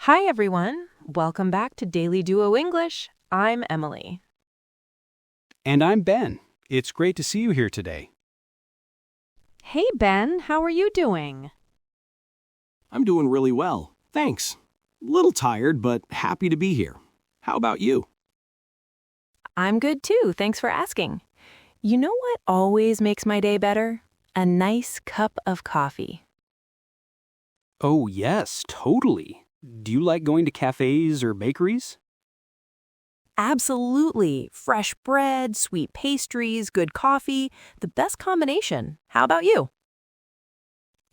Hi, everyone. Welcome back to Daily Duo English. I'm Emily. And I'm Ben. It's great to see you here today. Hey, Ben, how are you doing? I'm doing really well, thanks. Little tired, but happy to be here. How about you? I'm good too. Thanks for asking. You know what always makes my day better? A nice cup of coffee. Oh, yes, totally. Do you like going to cafes or bakeries? Absolutely. Fresh bread, sweet pastries, good coffee. The best combination. How about you?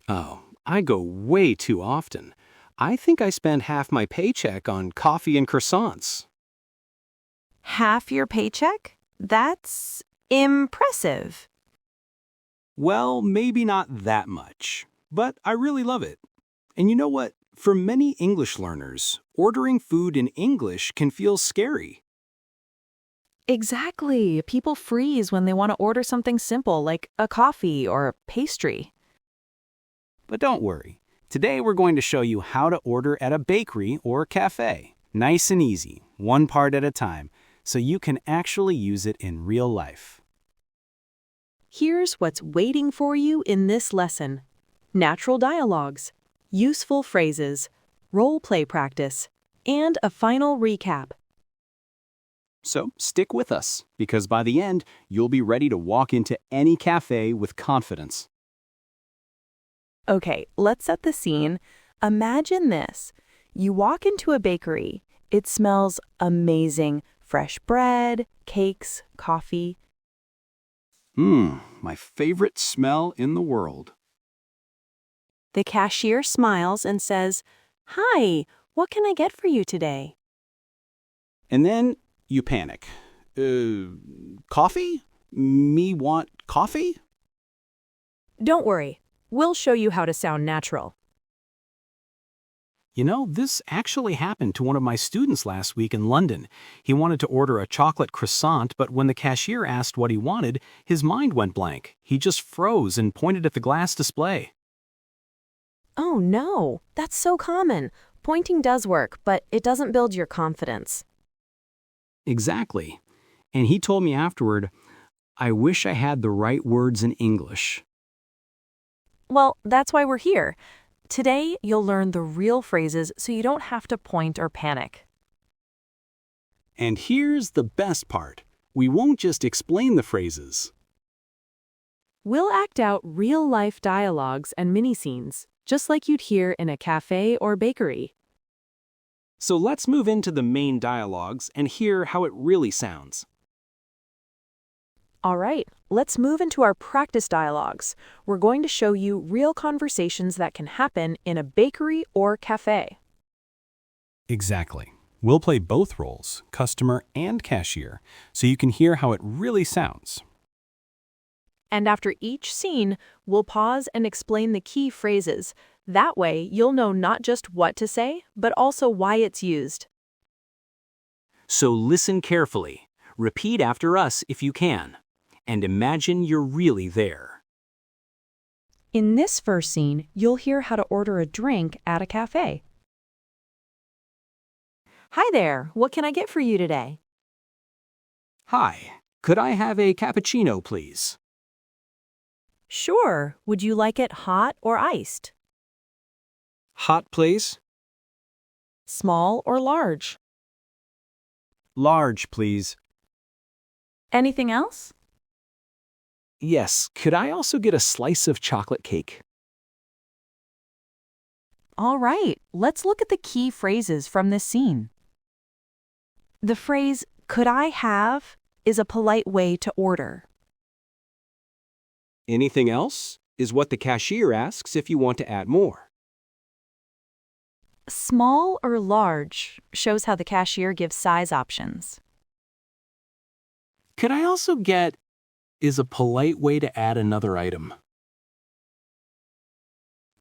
Oh, I go way too often. I think I spend half my paycheck on coffee and croissants. Half your paycheck? That's impressive. Well, maybe not that much, but I really love it. And you know what? For many English learners, ordering food in English can feel scary. Exactly. People freeze when they want to order something simple like a coffee or a pastry. But don't worry. Today we're going to show you how to order at a bakery or cafe. Nice and easy, one part at a time, so you can actually use it in real life. Here's what's waiting for you in this lesson. Natural dialogues, useful phrases, role play practice, and a final recap. So stick with us, because by the end, you'll be ready to walk into any cafe with confidence. Okay, let's set the scene. Imagine this. You walk into a bakery. It smells amazing. Fresh bread, cakes, coffee. My favorite smell in the world. The cashier smiles and says, "Hi, what can I get for you today?" And then you panic. Coffee? Me want coffee? Don't worry. We'll show you how to sound natural. You know, this actually happened to one of my students last week in London. He wanted to order a chocolate croissant, but when the cashier asked what he wanted, his mind went blank. He just froze and pointed at the glass display. Oh no, that's so common. Pointing does work, but it doesn't build your confidence. Exactly. And he told me afterward, I wish I had the right words in English. Well, that's why we're here. Today, you'll learn the real phrases so you don't have to point or panic. And here's the best part. We won't just explain the phrases. We'll act out real-life dialogues and mini-scenes, just like you'd hear in a cafe or bakery. So let's move into the main dialogues and hear how it really sounds. All right, let's move into our practice dialogues. We're going to show you real conversations that can happen in a bakery or cafe. Exactly. We'll play both roles, customer and cashier, so you can hear how it really sounds. And after each scene, we'll pause and explain the key phrases. That way, you'll know not just what to say, but also why it's used. So listen carefully. Repeat after us if you can. And imagine you're really there. In this first scene, you'll hear how to order a drink at a cafe. Hi there, what can I get for you today? Hi, could I have a cappuccino, please? Sure, would you like it hot or iced? Hot, please? Small or large? Large, please. Anything else? Yes, could I also get a slice of chocolate cake? All right, let's look at the key phrases from this scene. The phrase, "could I have," is a polite way to order. Anything else? Is what the cashier asks if you want to add more. Small or large shows how the cashier gives size options. Could I also get is a polite way to add another item.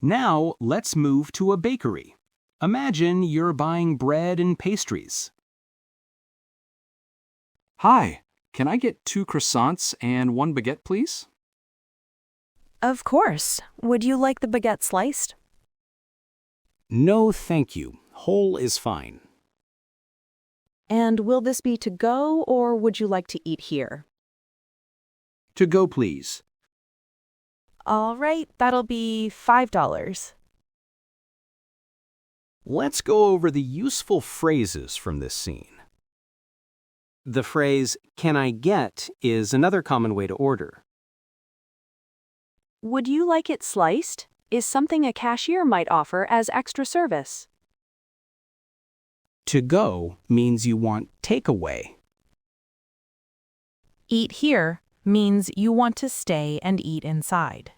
Now, let's move to a bakery. Imagine you're buying bread and pastries. Hi, can I get 2 croissants and 1 baguette, please? Of course. Would you like the baguette sliced? No, thank you. Whole is fine. And will this be to go or would you like to eat here? To go, please. All right, that'll be $5. Let's go over the useful phrases from this scene. The phrase, "Can I get?" is another common way to order. Would you like it sliced? Is something a cashier might offer as extra service. To go means you want takeaway. Eat here means you want to stay and eat inside.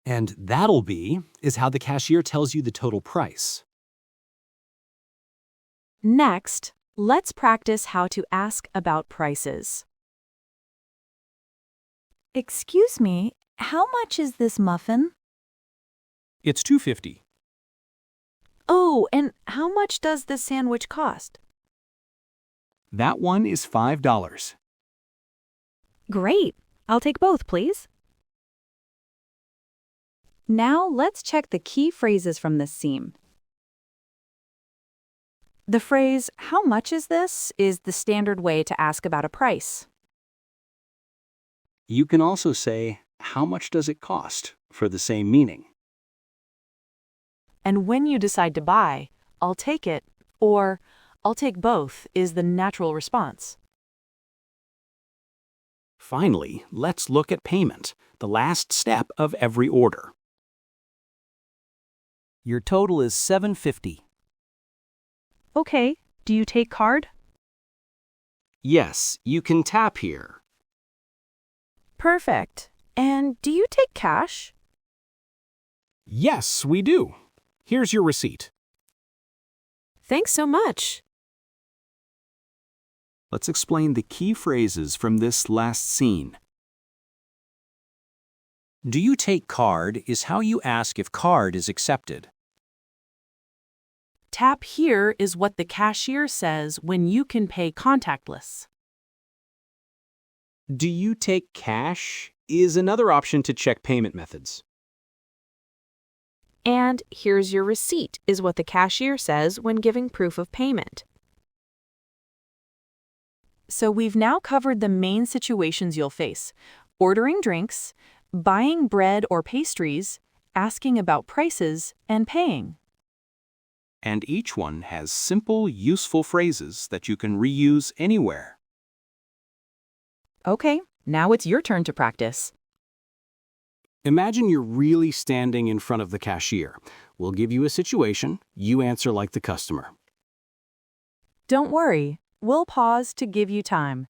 And "that'll be" is how the cashier tells you the total price. Next, let's practice how to ask about prices. Excuse me, how much is this muffin? It's $2.50. Oh, and how much does this sandwich cost? That one is $5. Great. I'll take both, please. Now let's check the key phrases from this scene. The phrase, "How much is this?" is the standard way to ask about a price. You can also say, "How much does it cost?" for the same meaning. And when you decide to buy, "I'll take it," or "I'll take both" is the natural response. Finally, let's look at payment, the last step of every order. Your total is $7.50. Okay, do you take card? Yes, you can tap here. Perfect. And do you take cash? Yes, we do. Here's your receipt. Thanks so much. Let's explain the key phrases from this last scene. Do you take card is how you ask if card is accepted. Tap here is what the cashier says when you can pay contactless. Do you take cash is another option to check payment methods. And here's your receipt is what the cashier says when giving proof of payment. So we've now covered the main situations you'll face: ordering drinks, buying bread or pastries, asking about prices, and paying. And each one has simple, useful phrases that you can reuse anywhere. Okay, now it's your turn to practice. Imagine you're really standing in front of the cashier. We'll give you a situation. You answer like the customer. Don't worry, we'll pause to give you time.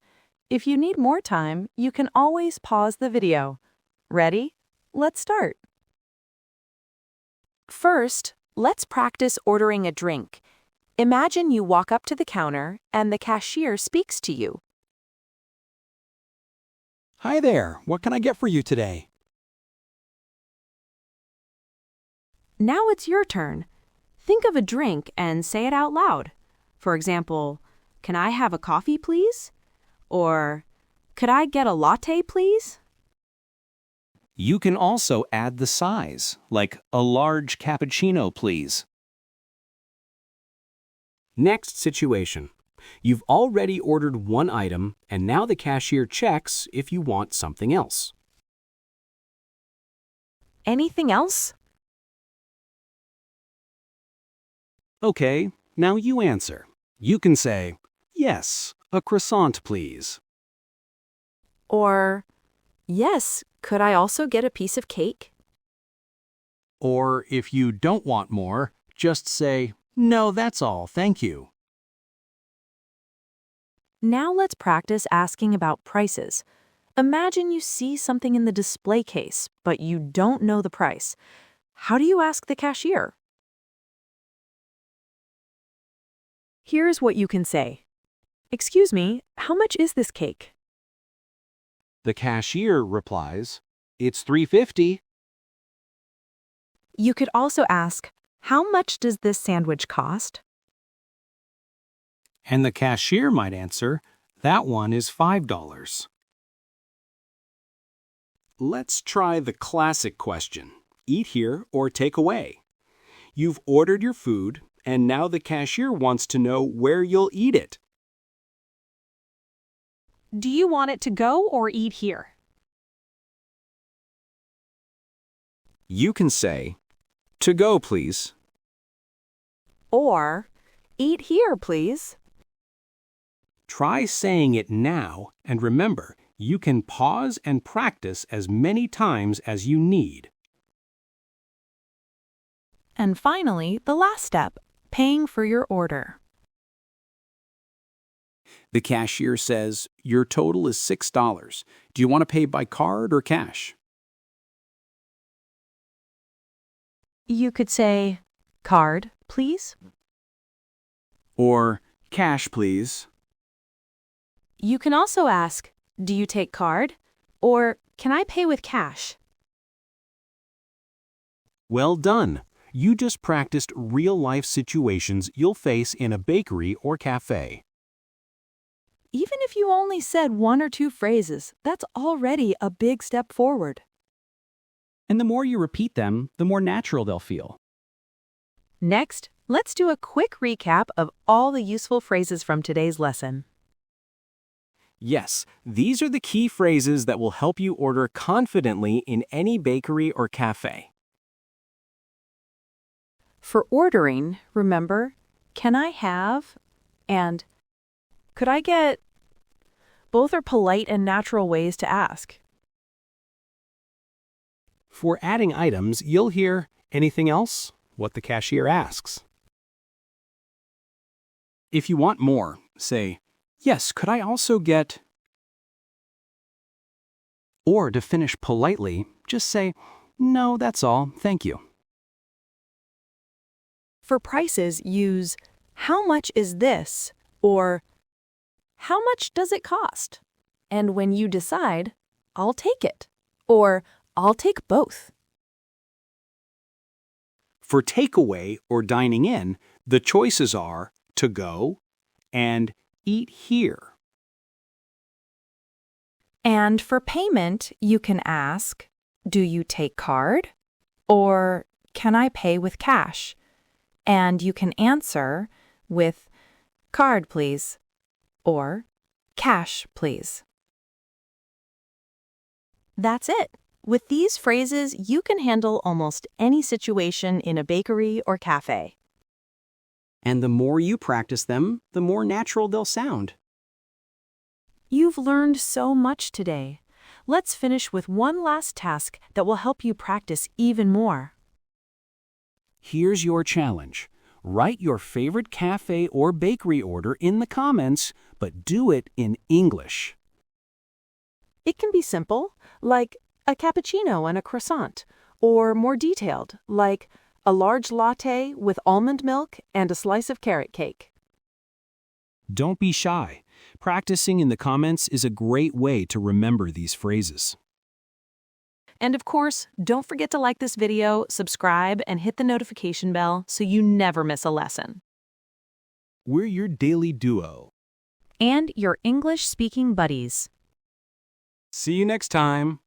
If you need more time, you can always pause the video. Ready? Let's start. First, let's practice ordering a drink. Imagine you walk up to the counter and the cashier speaks to you. Hi there, what can I get for you today? Now it's your turn. Think of a drink and say it out loud. For example, "Can I have a coffee, please?" Or, "Could I get a latte, please?" You can also add the size, like a large cappuccino, please. Next situation. You've already ordered one item, and now the cashier checks if you want something else. Anything else? Okay, now you answer. You can say, "Yes, a croissant, please." Or, "Yes, could I also get a piece of cake?" Or if you don't want more, just say, "No, that's all, thank you." Now let's practice asking about prices. Imagine you see something in the display case, but you don't know the price. How do you ask the cashier? Here's what you can say. "Excuse me, how much is this cake?" The cashier replies, "It's $3.50. You could also ask, "How much does this sandwich cost?" And the cashier might answer, "That one is $5. Let's try the classic question, eat here or take away. You've ordered your food, and now the cashier wants to know where you'll eat it. Do you want it to go or eat here? You can say, "To go, please." Or, eat here, please. Try saying it now, and remember, you can pause and practice as many times as you need. And finally, the last step, paying for your order. The cashier says, "Your total is $6. Do you want to pay by card or cash?" You could say, card, please. Or, "Cash, please." You can also ask, do you take card? Or, can I pay with cash? Well done! You just practiced real-life situations you'll face in a bakery or cafe. Even if you only said one or two phrases, that's already a big step forward. And the more you repeat them, the more natural they'll feel. Next, let's do a quick recap of all the useful phrases from today's lesson. Yes, these are the key phrases that will help you order confidently in any bakery or cafe. For ordering, remember, can I have and could I get? Both are polite and natural ways to ask. For adding items, you'll hear, anything else? What the cashier asks. If you want more, say, "Yes, could I also get?" Or to finish politely, just say, "No, that's all, thank you." For prices, use how much is this or how much does it cost? And when you decide, I'll take it or I'll take both. For takeaway or dining in, the choices are to go and eat here. And for payment, you can ask, do you take card? Or can I pay with cash? And you can answer with card, please, or cash, please. That's it. With these phrases, you can handle almost any situation in a bakery or cafe. And the more you practice them, the more natural they'll sound. You've learned so much today. Let's finish with one last task that will help you practice even more. Here's your challenge. Write your favorite cafe or bakery order in the comments, but do it in English. It can be simple, like a cappuccino and a croissant, or more detailed, like a large latte with almond milk and a slice of carrot cake. Don't be shy. Practicing in the comments is a great way to remember these phrases. And of course, don't forget to like this video, subscribe, and hit the notification bell so you never miss a lesson. We're your daily duo. And your English-speaking buddies. See you next time.